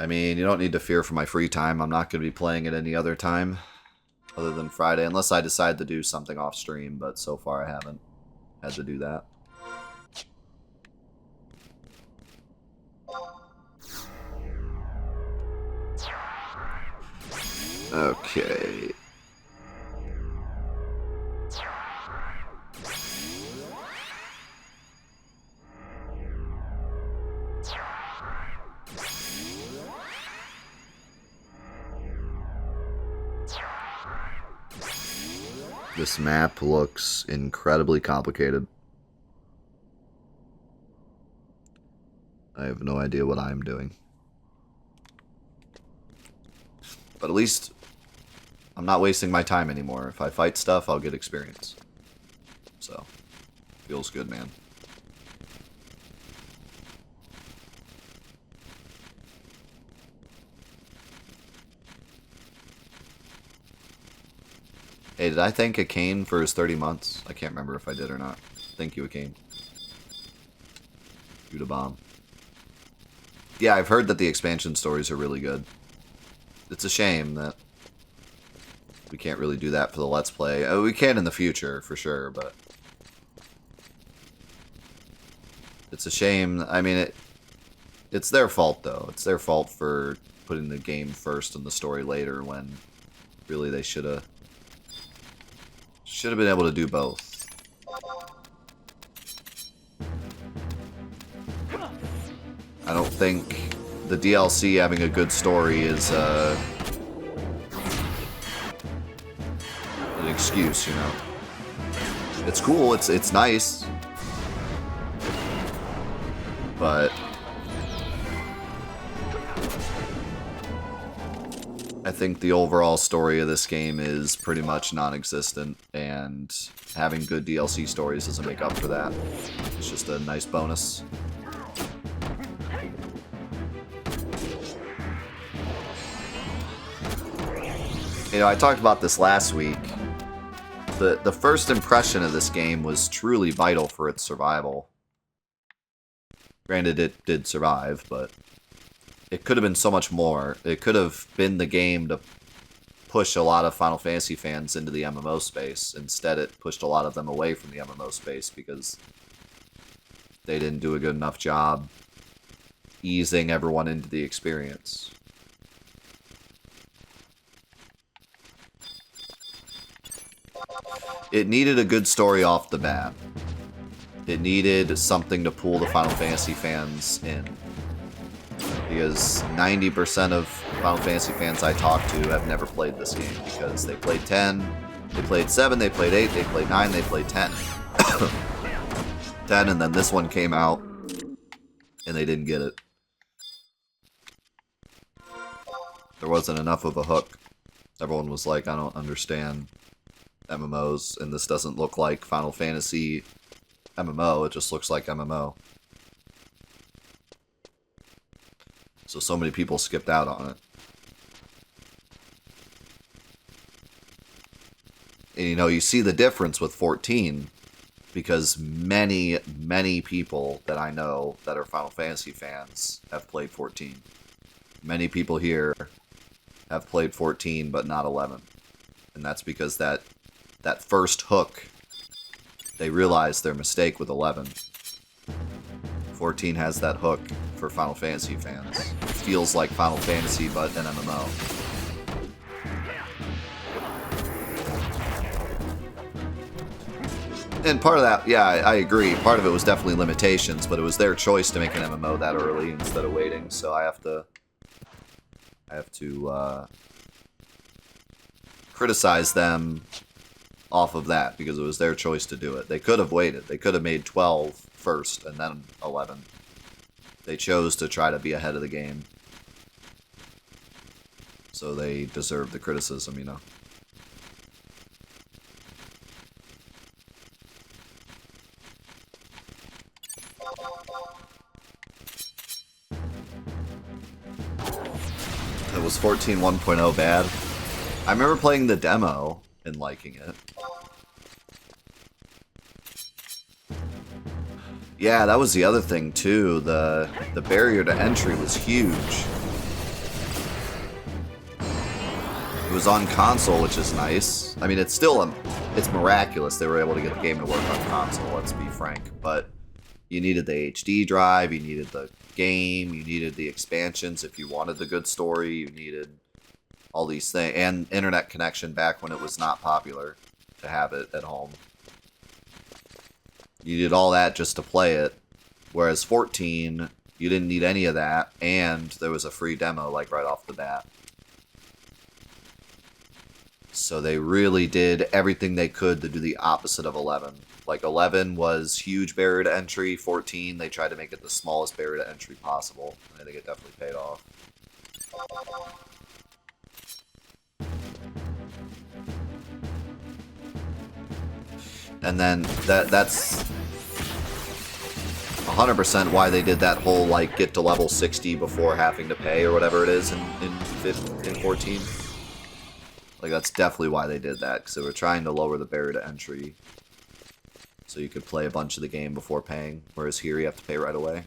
I mean, you don't need to fear for my free time. I'm not going to be playing it any other time other than Friday, unless I decide to do something off stream, but so far I haven't had to do that. Okay. This map looks incredibly complicated. I have no idea what I'm doing. But at least I'm not wasting my time anymore. If I fight stuff, I'll get experience. So, feels good, man. Hey, did I thank Akane for his 30 months? I can't remember if I did or not. Thank you, Akane. You the bomb. Yeah, I've heard that the expansion stories are really good. It's a shame that we can't really do that for the Let's Play. We can in the future, for sure, but... It's a shame. I mean, it's their fault, though. It's their fault for putting the game first and the story later, when really they should have been able to do both. I don't think the DLC having a good story is an excuse, you know. It's cool, it's nice, but I think the overall story of this game is pretty much non-existent, and having good DLC stories doesn't make up for that. It's just a nice bonus. You know, I talked about this last week. The first impression of this game was truly vital for its survival. Granted, it did survive, but it could have been so much more. It could have been the game to push a lot of Final Fantasy fans into the MMO space. Instead, it pushed a lot of them away from the MMO space because they didn't do a good enough job easing everyone into the experience. It needed a good story off the bat. It needed something to pull the Final Fantasy fans in. Because 90% of Final Fantasy fans I talk to have never played this game, because they played 10, they played 7, they played 8, they played 9, they played 10. 10, and then this one came out, and they didn't get it. There wasn't enough of a hook. Everyone was like, I don't understand MMOs, and this doesn't look like Final Fantasy MMO, it just looks like MMO. So many people skipped out on it. And you know, you see the difference with 14, because many people that I know that are Final Fantasy fans have played 14. Many people here have played 14, but not 11. And that's because that first hook, they realized their mistake with 11. 14 has that hook for Final Fantasy fans. It feels like Final Fantasy, but an MMO. And part of that, yeah, I agree. Part of it was definitely limitations, but it was their choice to make an MMO that early instead of waiting. So I have to criticize them off of that, because it was their choice to do it. They could have waited. They could have made 12 first and then 11. They chose to try to be ahead of the game. So they deserve the criticism, you know. It was 14 1.0 bad. I remember playing the demo and liking it. Yeah, that was the other thing too. The barrier to entry was huge. It was on console, which is nice. I mean, it's still it's miraculous they were able to get the game to work on console, let's be frank. But you needed the HD drive, you needed the game, you needed the expansions if you wanted the good story, you needed all these things, and internet connection back when it was not popular to have it at home. You needed all that just to play it, whereas 14, you didn't need any of that, and there was a free demo, like, right off the bat. So they really did everything they could to do the opposite of 11. Like, 11 was huge barrier to entry. 14, they tried to make it the smallest barrier to entry possible. I think it definitely paid off. And then that's 100% why they did that whole, like, get to level 60 before having to pay or whatever it is in 14. Like, that's definitely why they did that, because they were trying to lower the barrier to entry so you could play a bunch of the game before paying, whereas here you have to pay right away.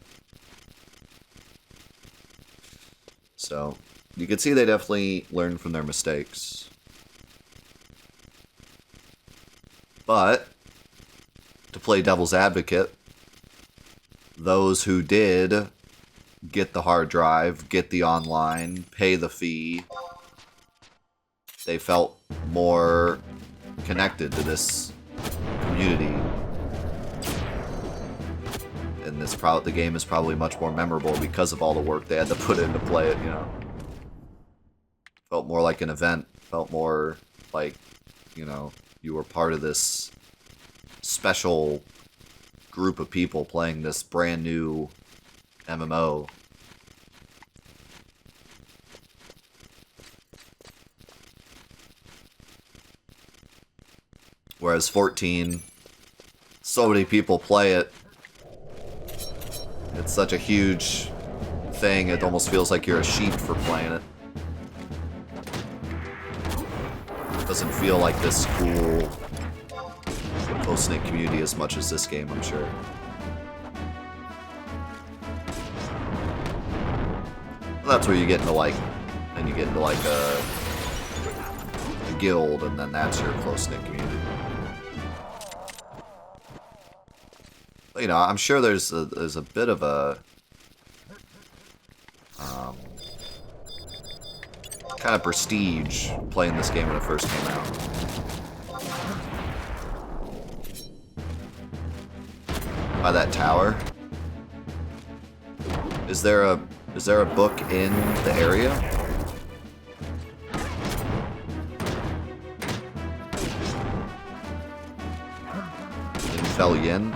So, you can see they definitely learned from their mistakes. But, to play devil's advocate, those who did get the hard drive, get the online, pay the fee, they felt more connected to this community. And the game is probably much more memorable because of all the work they had to put in to play it, you know. Felt more like an event. Felt more like, you know, you were part of this special group of people playing this brand new MMO. Whereas 14, so many people play it. It's such a huge thing, it almost feels like you're a sheep for playing it. It doesn't feel like this cool, close-knit community as much as this game, I'm sure. Well, that's where you get into, like, then you get into, like, a guild, and then that's your close-knit community. You know, I'm sure there's a bit of a kind of prestige playing this game when it first came out. By that tower, is there a book in the area? In Fel Yin?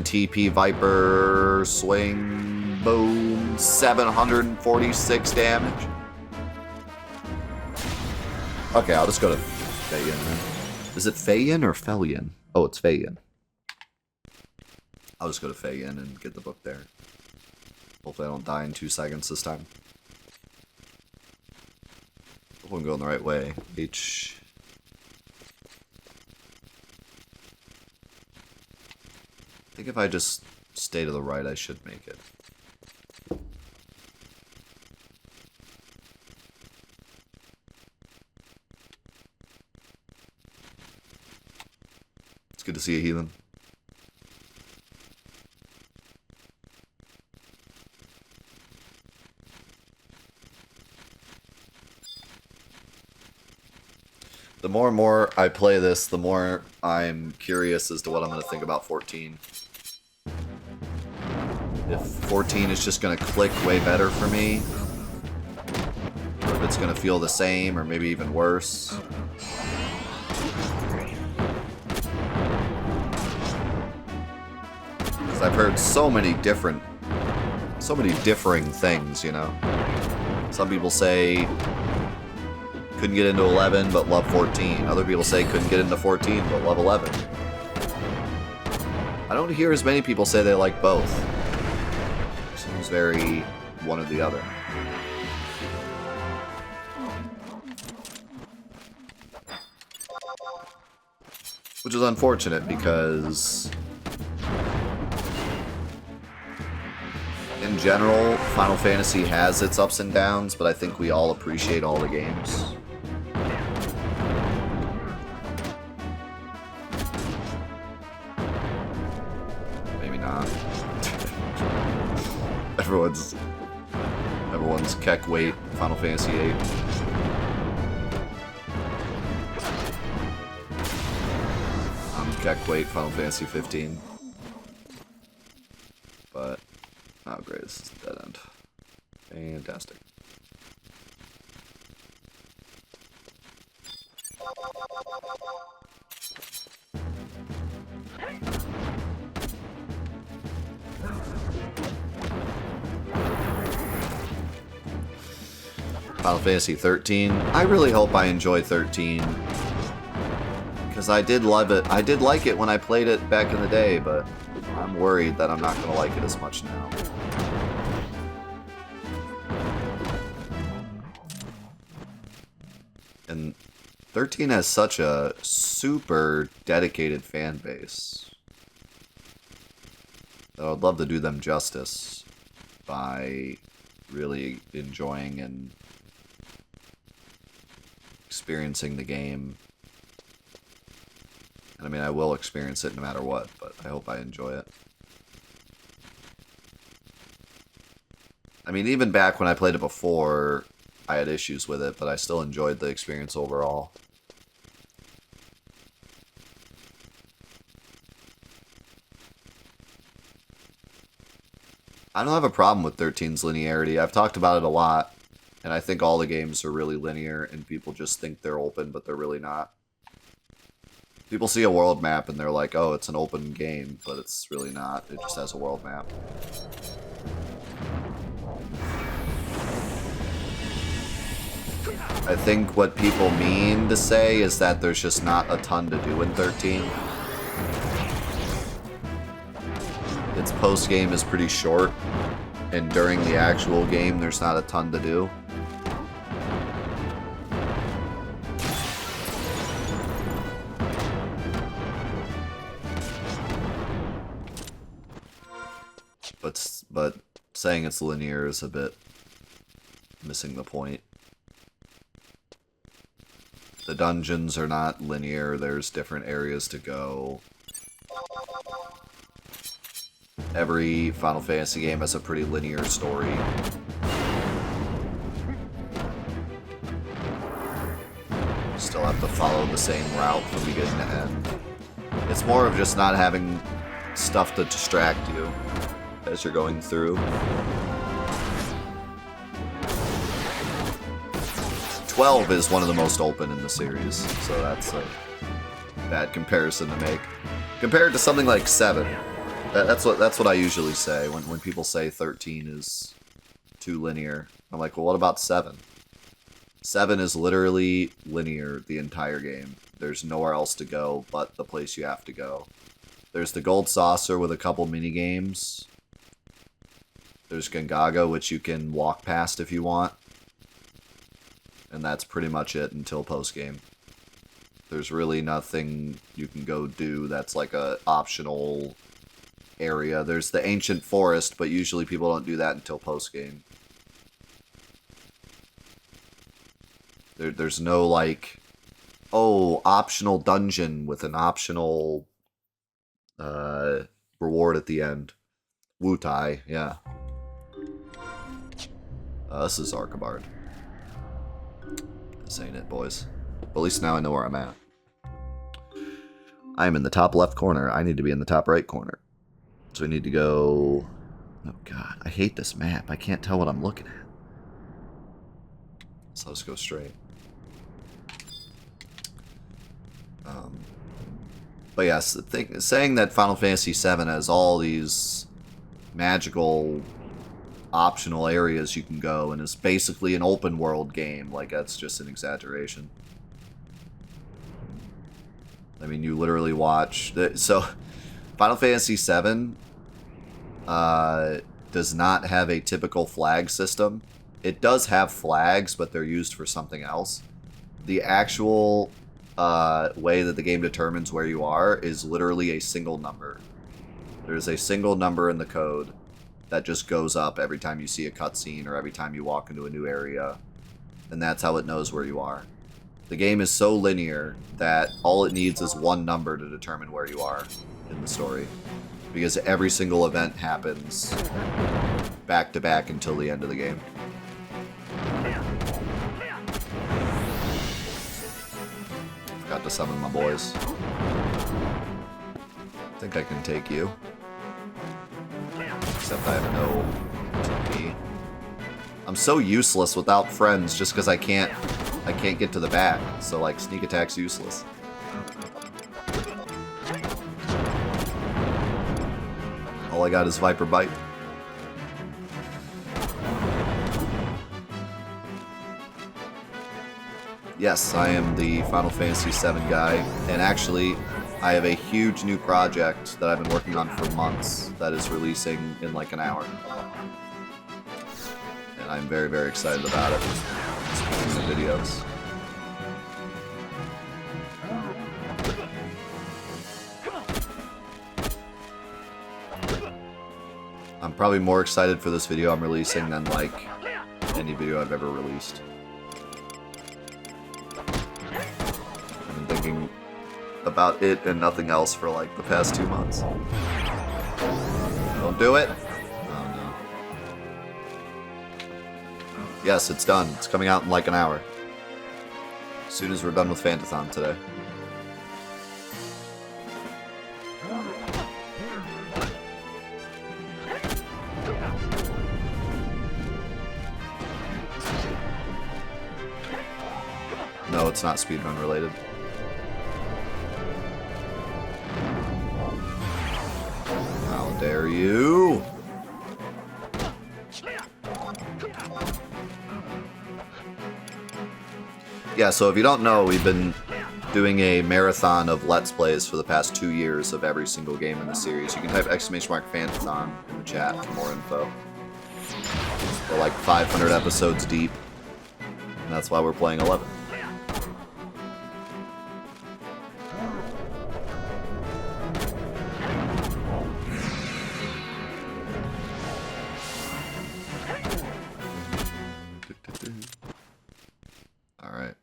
TP Viper swing, boom, 746 damage. Okay, I'll just go to Feyin then. Is it Feyin or Felyin? Oh, it's Feyin. I'll just go to Feyin and get the book there. Hopefully I don't die in 2 seconds this time. Hope I'm going the right way. H. I think if I just stay to the right, I should make it. It's good to see you, heathen. The more and more I play this, the more I'm curious as to what I'm going to think about 14. If 14 is just going to click way better for me, or if it's going to feel the same, or maybe even worse. Because I've heard so many different so many differing things, you know. Some people say couldn't get into 11 but love 14. Other people say couldn't get into 14 but love 11. I don't hear as many people say they like both. Seems very one or the other. Which is unfortunate because in general, Final Fantasy has its ups and downs, but I think we all appreciate all the games. Maybe not. Everyone's Keck weight Final Fantasy VIII. Keck weight Final Fantasy 15. But oh great, this is dead end. Fantastic. Final Fantasy 13. I really hope I enjoy 13. Because I did love it. I did like it when I played it back in the day, but I'm worried that I'm not going to like it as much now. And 13 has such a super dedicated fan base that I would love to do them justice by really enjoying and experiencing the game. And I mean, I will experience it no matter what, but I hope I enjoy it. I mean, even back when I played it before, I had issues with it, but I still enjoyed the experience overall. I don't have a problem with 13's linearity. I've talked about it a lot, and I think all the games are really linear, and people just think they're open, but they're really not. People see a world map and they're like, oh, it's an open game, but it's really not. It just has a world map. I think what people mean to say is that there's just not a ton to do in 13. Its post-game is pretty short, and during the actual game, there's not a ton to do. But saying it's linear is a bit missing the point. The dungeons are not linear, there's different areas to go. Every Final Fantasy game has a pretty linear story. Still have to follow the same route from beginning to end. It's more of just not having stuff to distract you as you're going through. 12 is one of the most open in the series, so that's a bad comparison to make. Compared to something like 7, that's what I usually say when people say 13 is too linear. I'm like, well, what about 7? 7 is literally linear the entire game. There's nowhere else to go but the place you have to go. There's the Gold Saucer with a couple mini games. There's Gongaga, which you can walk past if you want. And that's pretty much it until post-game. There's really nothing you can go do that's like a optional area. There's the Ancient Forest, but usually people don't do that until post-game. There's no like, oh, optional dungeon with an optional reward at the end. Wutai, yeah. This is Archibald. This ain't it, boys. But at least now I know where I'm at. I'm in the top left corner. I need to be in the top right corner. So we need to go... Oh god, I hate this map. I can't tell what I'm looking at. So let's go straight. But yes, saying that Final Fantasy VII has all these magical optional areas you can go, and it's basically an open world game. Like, that's just an exaggeration. I mean, you literally watch... So, Final Fantasy VII does not have a typical flag system. It does have flags, but they're used for something else. The actual way that the game determines where you are is literally a single number. There's a single number in the code that just goes up every time you see a cutscene or every time you walk into a new area. And that's how it knows where you are. The game is so linear that all it needs is one number to determine where you are in the story. Because every single event happens back to back until the end of the game. Forgot to summon my boys. I think I can take you. Except I have no TP. I'm so useless without friends just because I can't get to the back. So like sneak attack's useless. All I got is Viper Bite. Yes, I am the Final Fantasy VII guy, and actually, I have a huge new project that I've been working on for months that is releasing in like an hour. And I'm very, very excited about it. Speaking of videos. I'm probably more excited for this video I'm releasing than like any video I've ever released. I've been thinking about it and nothing else for like the past 2 months. Don't do it. Oh no. Yes, it's done. It's coming out in like an hour. As soon as we're done with Fantathon today. No, it's not speedrun related. How dare you? Yeah, so if you don't know, we've been doing a marathon of Let's Plays for the past 2 years of every single game in the series. You can type !Fantathon in the chat for more info. We're like 500 episodes deep, and that's why we're playing 11. Alright.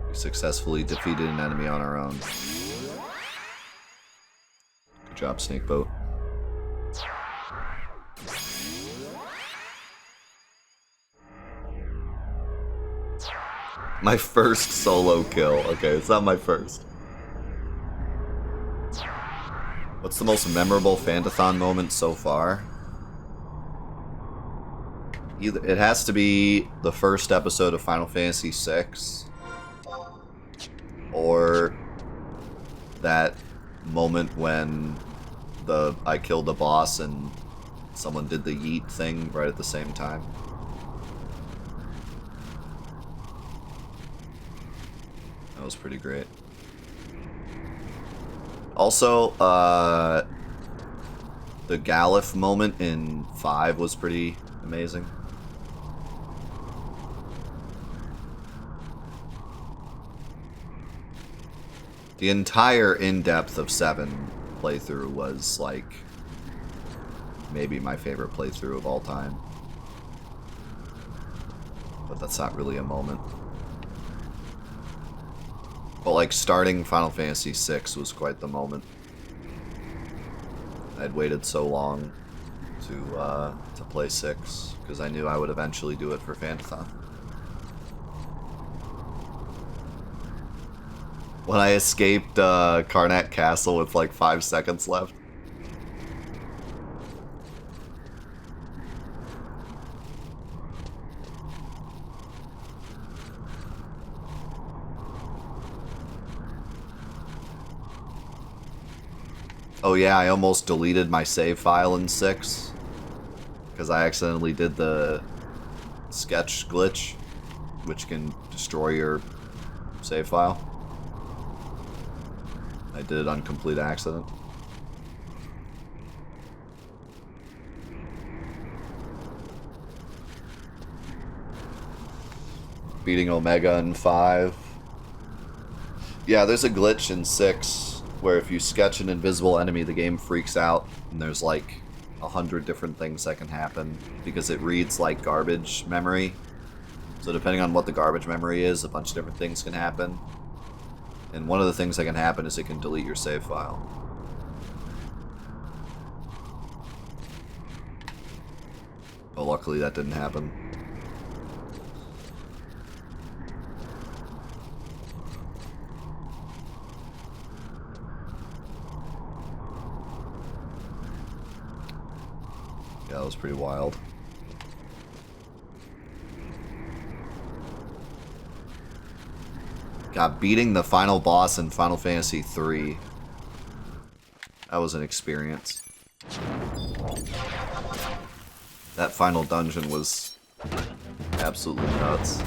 We successfully defeated an enemy on our own. Good job, Snakeboat. My first solo kill. Okay, it's not my first. What's the most memorable Fantathon moment so far? Either it has to be the first episode of Final Fantasy VI, or that moment when I killed the boss and someone did the yeet thing right at the same time. That was pretty great. Also, the Galif moment in 5 was pretty amazing. The entire in-depth of 7 playthrough was, like, maybe my favorite playthrough of all time. But that's not really a moment. But, like, starting Final Fantasy VI was quite the moment. I'd waited so long to play 6, because I knew I would eventually do it for Fantathon. When I escaped Karnak Castle with like 5 seconds left. Oh yeah, I almost deleted my save file in 6. because I accidentally did the sketch glitch, which can destroy your save file. I did it on complete accident. Beating Omega in 5. Yeah, there's a glitch in 6 where if you sketch an invisible enemy, the game freaks out, and there's like 100 different things that can happen because it reads like garbage memory. So depending on what the garbage memory is, a bunch of different things can happen. And one of the things that can happen is it can delete your save file. But luckily that didn't happen. Yeah, that was pretty wild. God, beating the final boss in Final Fantasy III. That was an experience. That final dungeon was absolutely nuts.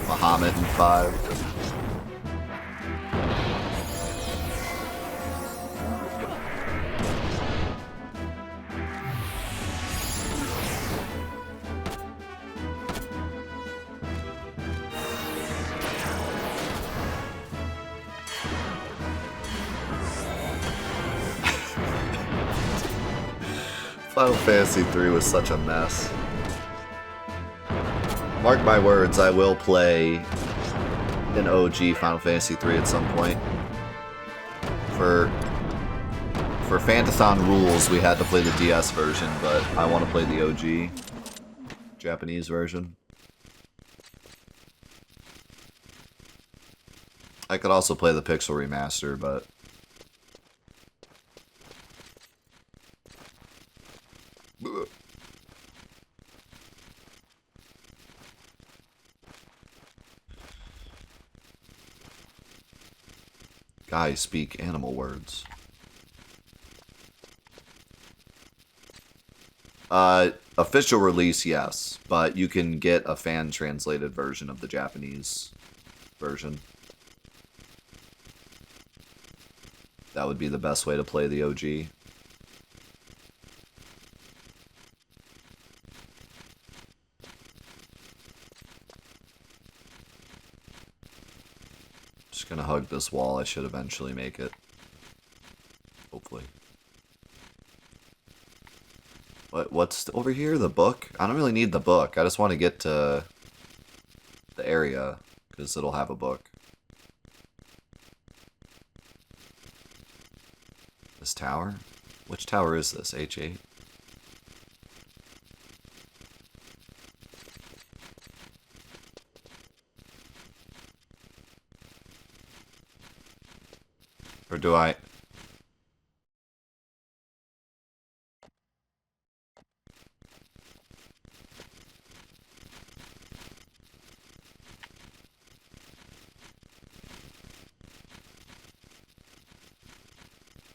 Bahamut in 5. Final Fantasy III was such a mess. Mark my words, I will play an OG Final Fantasy III at some point. For Fantathon rules, we had to play the DS version, but I want to play the OG Japanese version. I could also play the Pixel Remaster, but guys speak animal words. Official release, yes, but you can get a fan-translated version of the Japanese version. That would be the best way to play the OG. Just gonna hug this wall. I should eventually make it. Hopefully. What's over here? The book? I don't really need the book. I just want to get to the area, because it'll have a book. This tower? Which tower is this? H8? Or do I...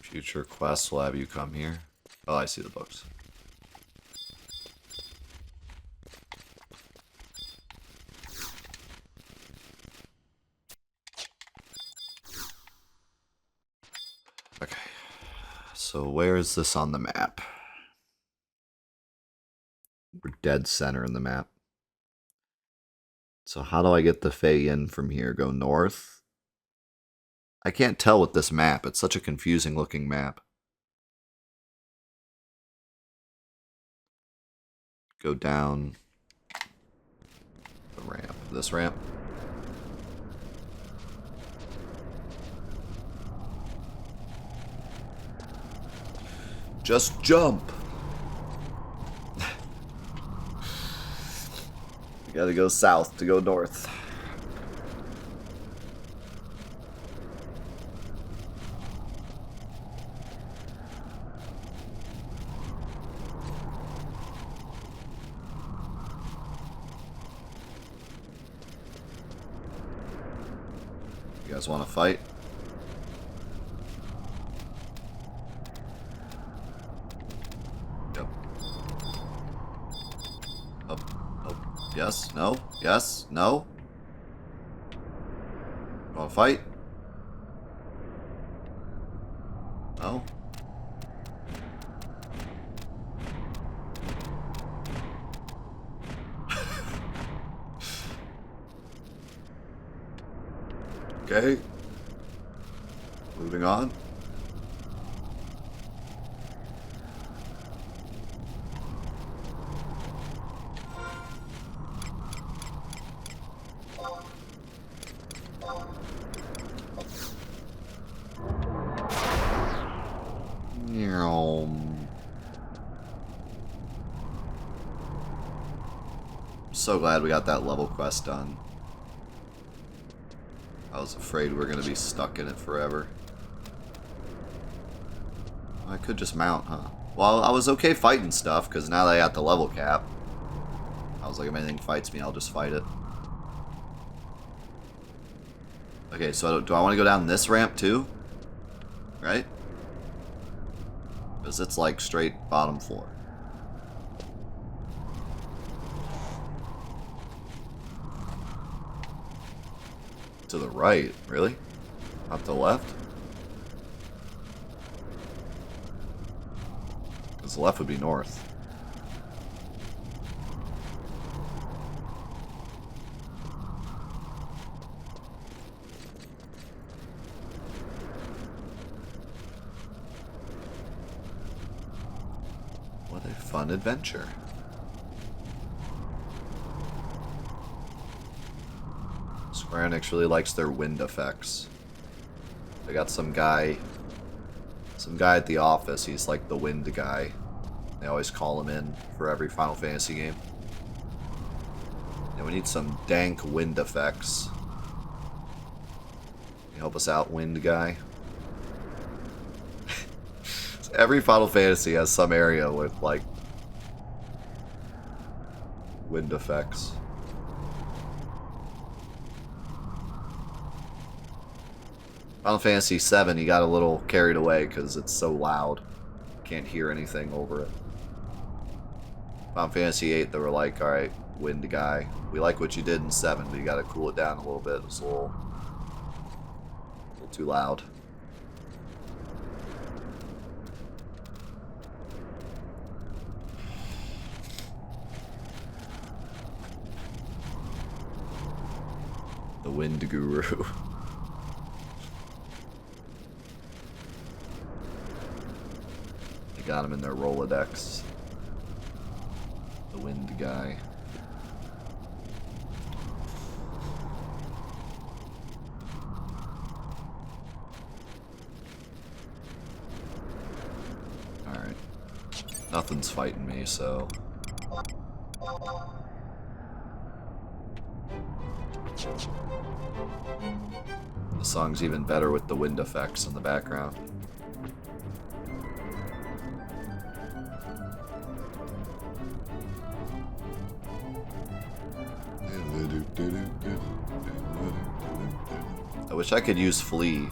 Future quests will have you come here. Oh, I see the books. Okay. So where is this on the map? We're dead center in the map. So how do I get the Fae in from here? Go north? I can't tell with this map. It's such a confusing looking map. Go down the ramp. This ramp. Just jump. You gotta go south to go north. You guys want to fight? Yes, no, yes, no. Wanna fight? No. Okay. Moving on. So glad we got that level quest done. I was afraid we were going to be stuck in it forever. I could just mount, huh? Well, I was okay fighting stuff, because now that I got the level cap, I was like, if anything fights me, I'll just fight it. Okay, so do I want to go down this ramp too? Right? Because it's like straight bottom floor. To the right, really? Not the left? Because the left would be north. What a fun adventure. Square Enix really likes their wind effects. They got some guy at the office, he's like the wind guy. They always call him in for every Final Fantasy game. And we need some dank wind effects. Can you help us out, wind guy? Every Final Fantasy has some area with, like, wind effects. Final Fantasy VII, he got a little carried away because it's so loud. Can't hear anything over it. Final Fantasy VIII, they were like, alright, wind guy, we like what you did in 7, but you gotta cool it down a little bit. It's a little too loud. The Wind Guru. They got him in their Rolodex. The Wind Guy. Alright. Nothing's fighting me, so... The song's even better with the wind effects in the background. I wish I could use Flee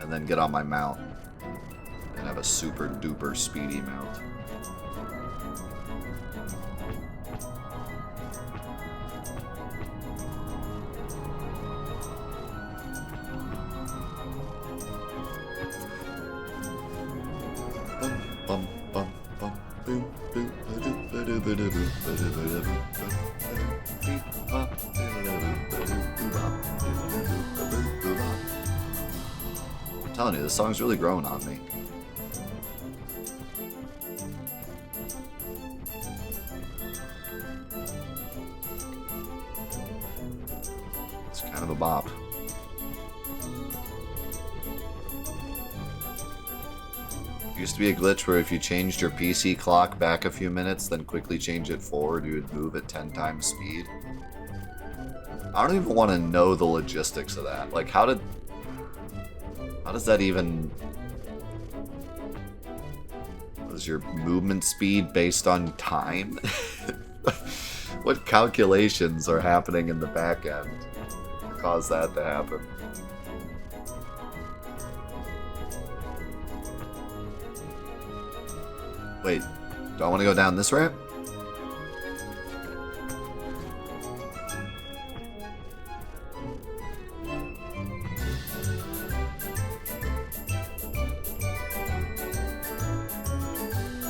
and then get on my mount and have a super duper speedy mount. I'm telling you, this song's really growing on me. It's kind of a bop. Used to be a glitch where if you changed your PC clock back a few minutes, then quickly change it forward, you would move at 10 times speed. I don't even want to know the logistics of that. Like, how does that even... Was your movement speed based on time? What calculations are happening in the back end to cause that to happen? Wait, do I want to go down this ramp?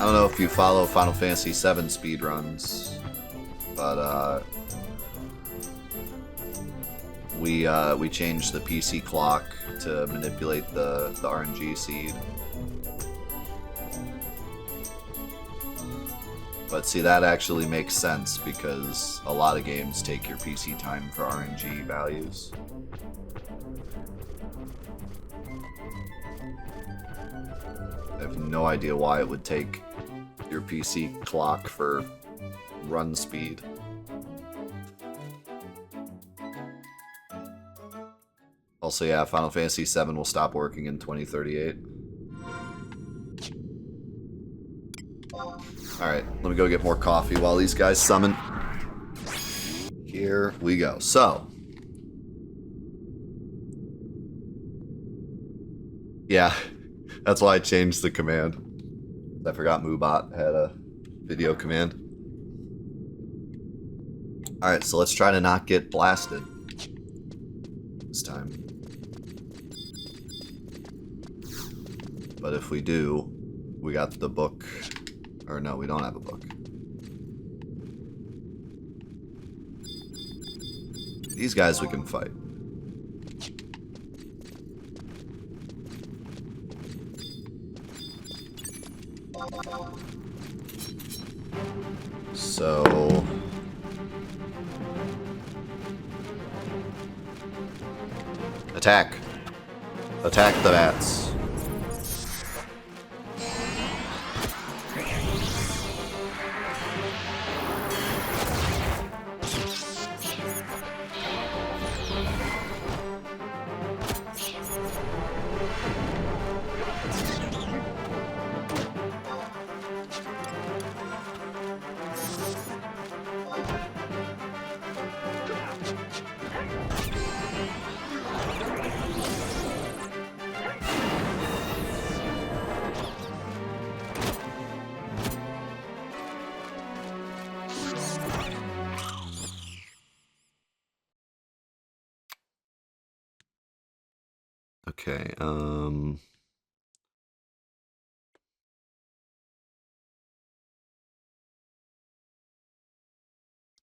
don't know if you follow Final Fantasy VII speedruns, but we changed the PC clock to manipulate the RNG seed. But see, that actually makes sense because a lot of games take your PC time for RNG values. I have no idea why it would take your PC clock for run speed. Also, yeah, Final Fantasy VII will stop working in 2038. Alright, let me go get more coffee while these guys summon. Here we go. So. Yeah, that's why I changed the command. I forgot Moobot had a video command. Alright, so let's try to not get blasted this time. But if we do, we got the book. Or no, we don't have a book. These guys we can fight. So... attack! Attack the bats. Okay,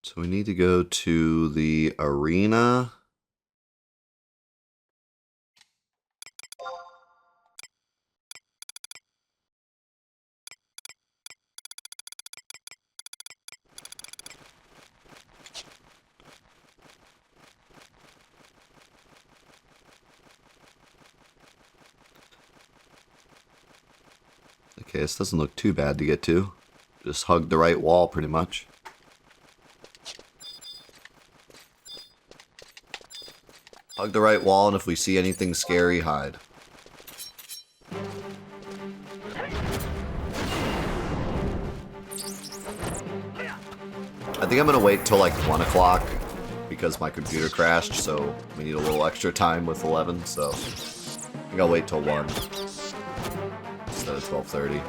so we need to go to the arena. Okay, this doesn't look too bad to get to. Just hug the right wall, pretty much. Hug the right wall, and if we see anything scary, hide. I think I'm gonna wait till like 1 o'clock because my computer crashed, so we need a little extra time with 11, so I think I'll wait till 1 instead of 12:30.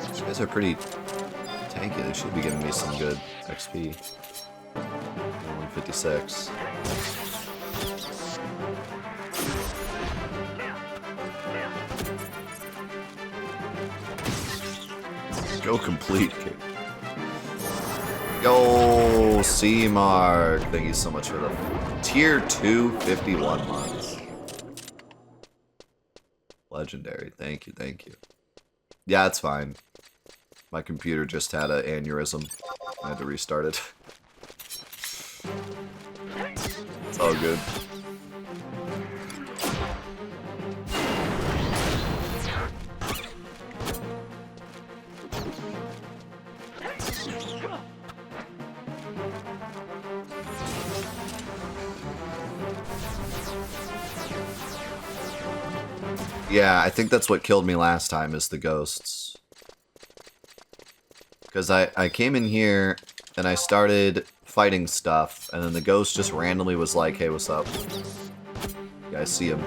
These guys are pretty tanky. They should be giving me some good XP. 156. Go complete. Yo, C Mark. Thank you so much for the tier 2 51 months. Legendary. Thank you, thank you. Yeah, it's fine. My computer just had an aneurysm. I had to restart it. It's all good. Yeah, I think that's what killed me last time, is the ghosts. Because I came in here, and I started fighting stuff, and then the ghost just randomly was like, hey, what's up? Yeah, I see him.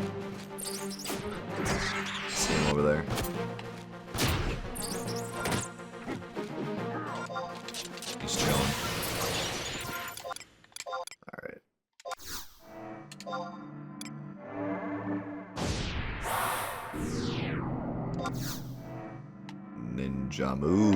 See him over there. He's chilling. Alright. gonna move.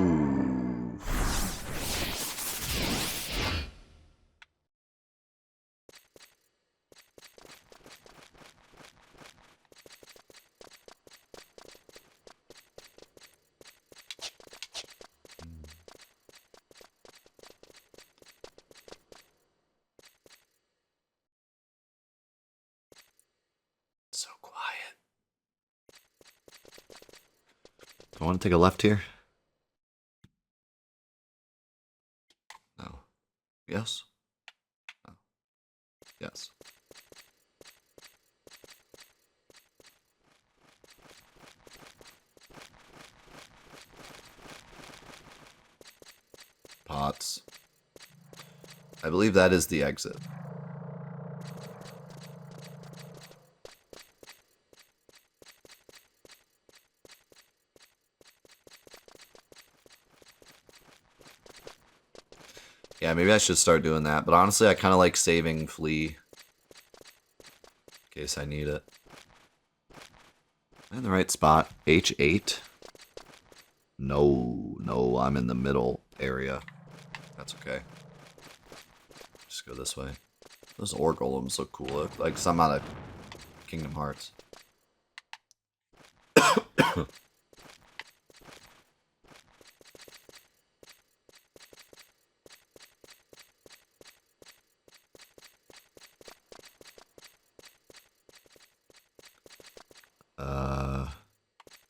So quiet. I want to take a left here. No. Yes? No. Yes. Pots. I believe that is the exit. Yeah, maybe I should start doing that. But honestly, I kind of like saving flea. In case I need it. Am I in the right spot? H8? No, I'm in the middle area. That's okay. Just go this way. Those ore golems look cool. Like some out of Kingdom Hearts.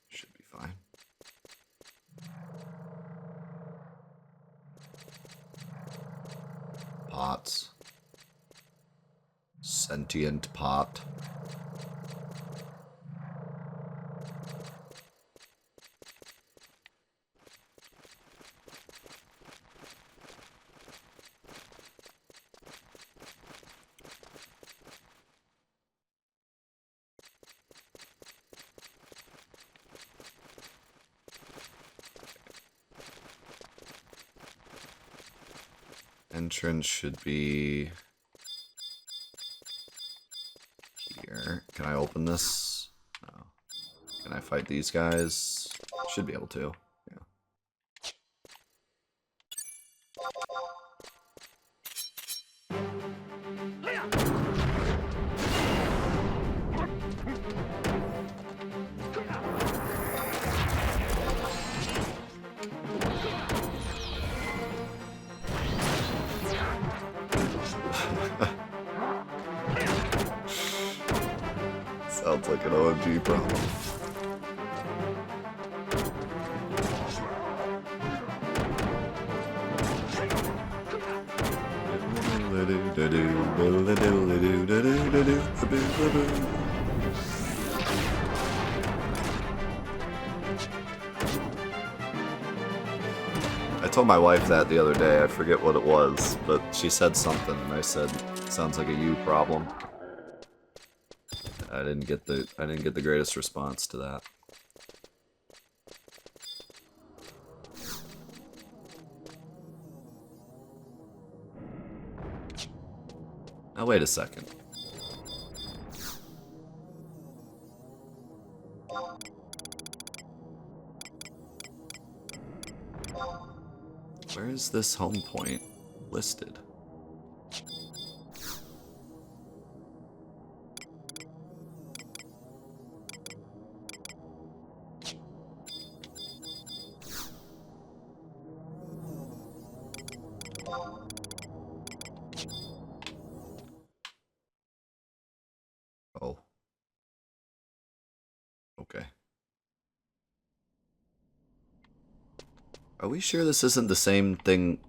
Should be fine. Pots. Sentient pot. Entrance should be here. Can I open this? No. Can I fight these guys? Should be able to. Yeah. Sounds like an OMG problem. I told my wife that the other day. I forget what it was, but she said something, and I said, "Sounds like a you problem." I didn't get the greatest response to that. Now wait a second. Where is this home point listed? Oh. Okay. Are we sure this isn't the same thing?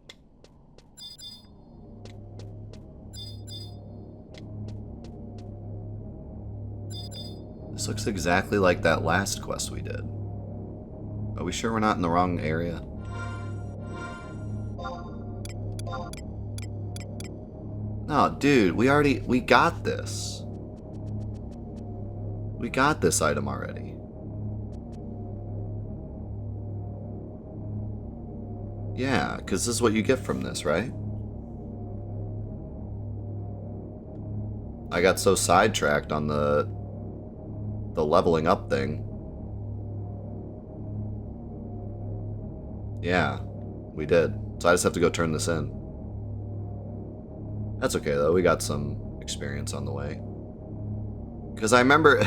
This looks exactly like that last quest we did. Are we sure we're not in the wrong area? No, dude, we got this. We got this item already. Yeah, because this is what you get from this, right? I got so sidetracked on the leveling up thing. Yeah, we did. So I just have to go turn this in. That's okay, though. We got some experience on the way. Because I remember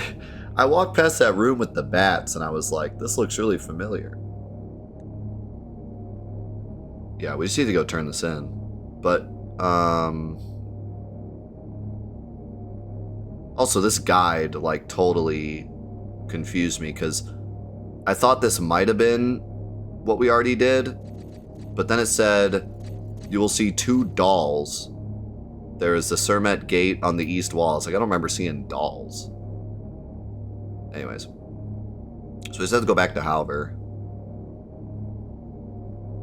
I walked past that room with the bats, and I was like, this looks really familiar. Yeah, we just need to go turn this in. But, also, this guide, like, totally confused me, because I thought this might have been what we already did, but then it said, you will see 2 dolls. There is the Surmet gate on the east wall. It's like, I don't remember seeing dolls. Anyways. So we just have to go back to Halver.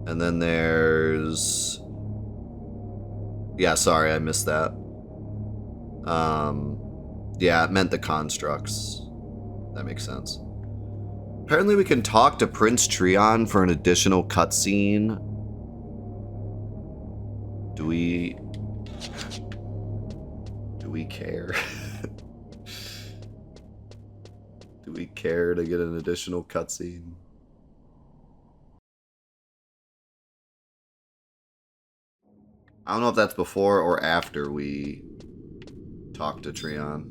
And then there's... Yeah, sorry, I missed that. Yeah, it meant the constructs. That makes sense. Apparently we can talk to Prince Treon for an additional cutscene. Do we care? Do we care to get an additional cutscene? I don't know if that's before or after we talk to Treon.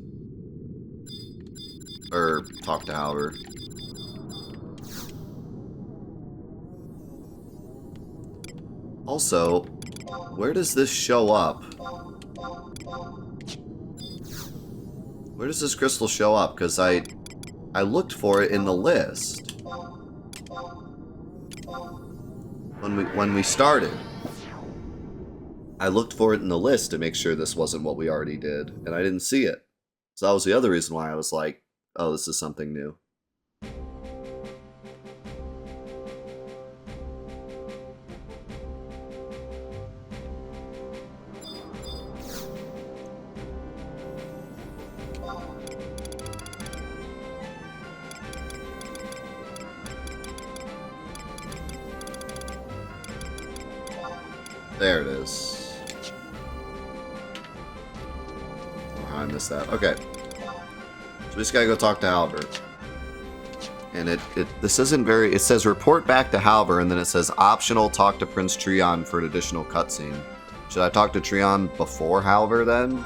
Or talk to Halver. Also, where does this show up? Where does this crystal show up? Because I looked for it in the list when we started. I looked for it in the list to make sure this wasn't what we already did, and I didn't see it. So that was the other reason why I was like, oh, this is something new. There it is. Oh, I missed that. Okay. So we just gotta go talk to Halver. And this isn't very... It says report back to Halver, and then it says optional talk to Prince Treon for an additional cutscene. Should I talk to Treon before Halver then?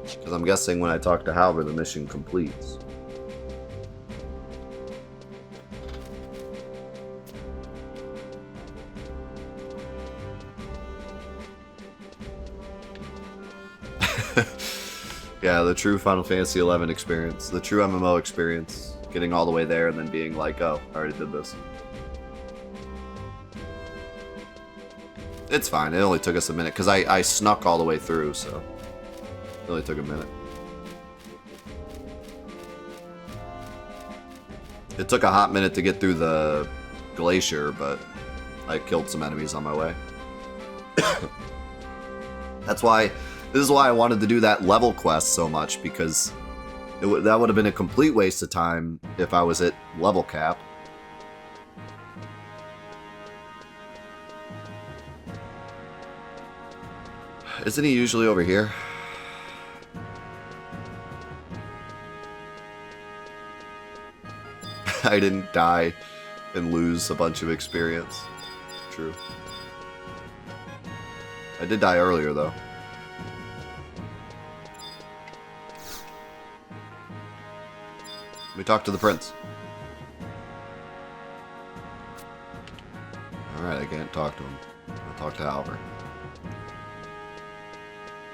Because I'm guessing when I talk to Halver, the mission completes. Yeah, the true Final Fantasy XI experience. The true MMO experience. Getting all the way there and then being like, oh, I already did this. It's fine. It only took us a minute. Because I snuck all the way through, so... It only took a minute. It took a hot minute to get through the glacier, but I killed some enemies on my way. That's why... This is why I wanted to do that level quest so much, because that would have been a complete waste of time if I was at level cap. Isn't he usually over here? I didn't die and lose a bunch of experience. True. I did die earlier, though. We talked to the prince. Alright, I can't talk to him. I'll talk to Halver.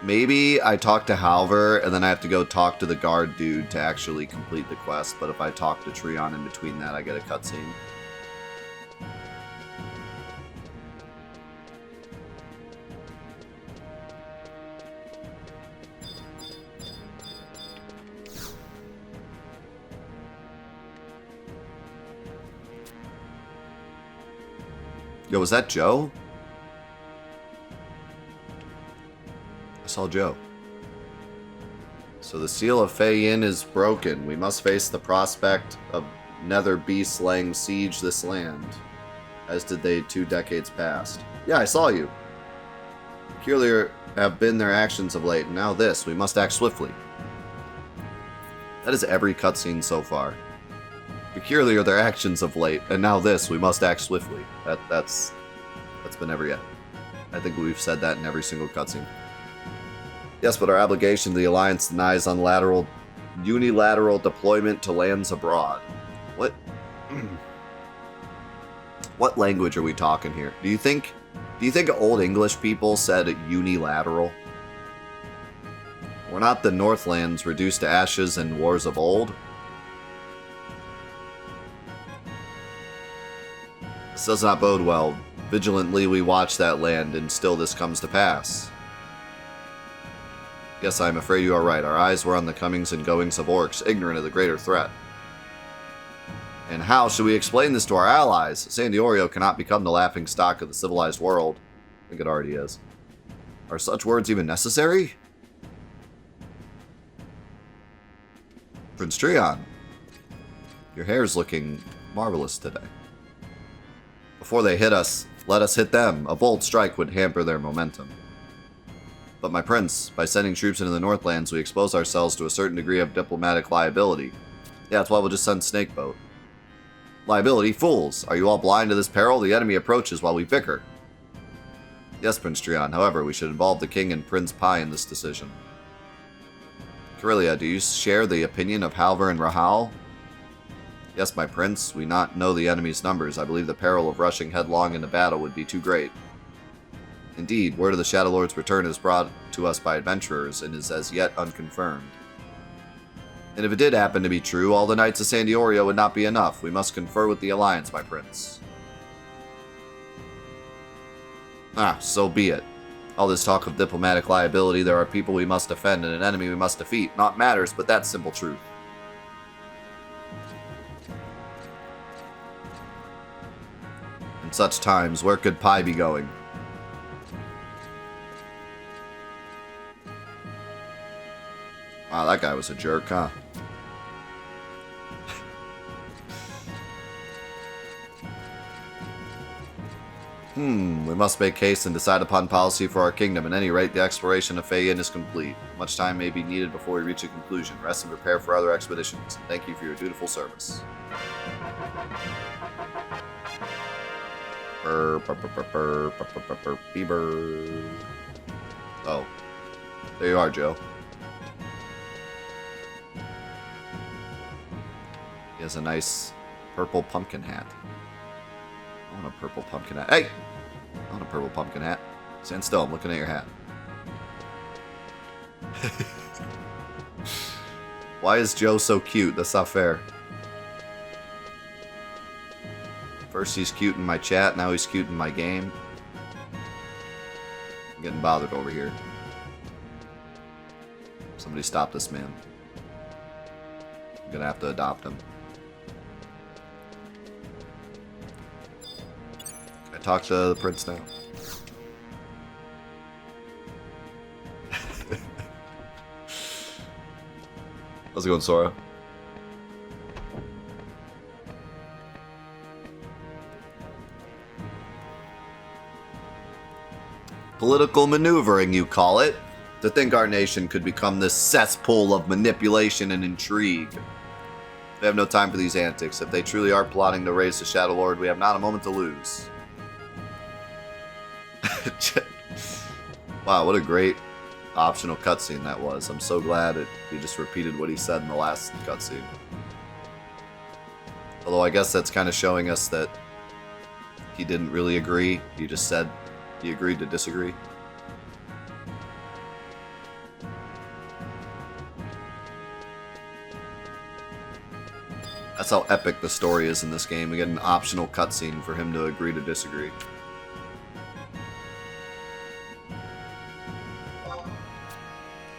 Maybe I talk to Halver, and then I have to go talk to the guard dude to actually complete the quest, but if I talk to Treon in between that, I get a cutscene. Yo, was that Joe? I saw Joe. So the seal of Fei-Yin is broken. We must face the prospect of nether beasts laying siege this land, as did they 2 decades past. Yeah, I saw you. Peculiar have been their actions of late, and now this. We must act swiftly. That is every cutscene so far. Peculiar their actions of late, and now this, we must act swiftly. That's been every... I think we've said that in every single cutscene. Yes, but our obligation to the Alliance denies unilateral deployment to lands abroad. What? What language are we talking here? Do you think Old English people said unilateral? Were not the Northlands reduced to ashes in wars of old? This does not bode well. Vigilantly we watch that land, and still this comes to pass. Yes, I am afraid you are right. Our eyes were on the comings and goings of orcs, ignorant of the greater threat. And how should we explain this to our allies? San Diorio cannot become the laughing stock of the civilized world. I think it already is. Are such words even necessary? Prince Trion, your hair's looking marvelous today. Before they hit us, let us hit them. A bold strike would hamper their momentum. But my prince, by sending troops into the Northlands, we expose ourselves to a certain degree of diplomatic liability. Yeah, that's why we'll just send Snakeboat. Liability? Fools! Are you all blind to this peril? The enemy approaches while we bicker. Yes, Prince Trion. However, we should involve the king and Prince Pai in this decision. Corellia, do you share the opinion of Halver and Rahal? Yes, my prince. We not know the enemy's numbers. I believe the peril of rushing headlong into battle would be too great. Indeed, word of the Shadow Lord's return is brought to us by adventurers and is as yet unconfirmed. And if it did happen to be true, all the Knights of San Diorio would not be enough. We must confer with the Alliance, my prince. So be it. All this talk of diplomatic liability, there are people we must defend and an enemy we must defeat. Not matters, but that's simple truth. In such times, where could Pai be going? Wow, that guy was a jerk, huh? We must make haste and decide upon policy for our kingdom. At any rate, the exploration of Fei Yin is complete. Much time may be needed before we reach a conclusion. Rest and prepare for other expeditions. Thank you for your dutiful service. Bieber. Oh. There you are, Joe. He has a nice purple pumpkin hat. I want a purple pumpkin hat. Hey! I want a purple pumpkin hat. Stand still, I'm looking at your hat. Why is Joe so cute? That's not fair. First he's cute in my chat, now he's cute in my game. I'm getting bothered over here. Somebody stop this man. I'm gonna have to adopt him. Can I talk to the prince now? How's it going, Sora? Political maneuvering, you call it? To think our nation could become this cesspool of manipulation and intrigue. We have no time for these antics. If they truly are plotting to raise the Shadow Lord, we have not a moment to lose. Wow, what a great optional cutscene that was. I'm so glad he just repeated what he said in the last cutscene. Although I guess that's kind of showing us that he didn't really agree. He just said he agreed to disagree. That's how epic the story is in this game. We get an optional cutscene for him to agree to disagree.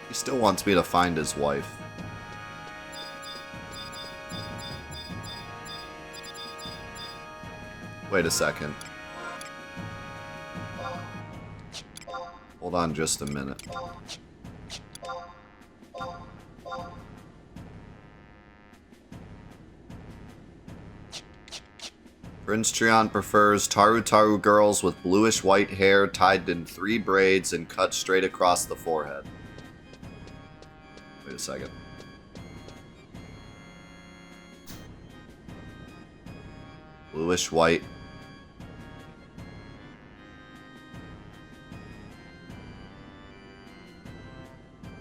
He still wants me to find his wife. Wait a second. Hold on just a minute. Prince Trion prefers Taru girls with bluish white hair tied in 3 braids and cut straight across the forehead. Wait a second. Bluish white.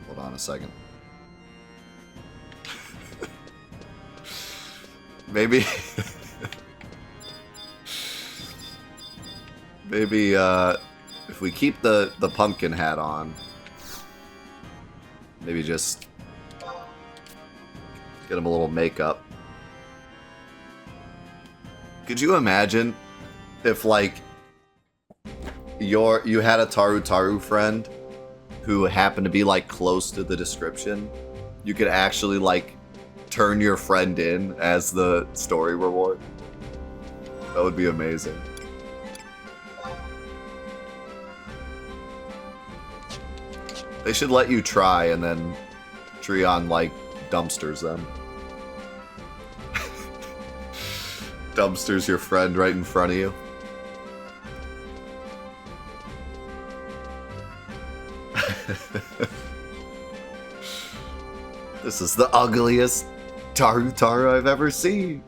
Hold on a second. Maybe... Maybe, if we keep the pumpkin hat on, maybe just get him a little makeup. Could you imagine if, like, you had a Taru friend who happened to be, like, close to the description? You could actually, like, turn your friend in as the story reward. That would be amazing. They should let you try and then Treon, like, dumpsters them. Dumpsters your friend right in front of you. This is the ugliest Taru I've ever seen.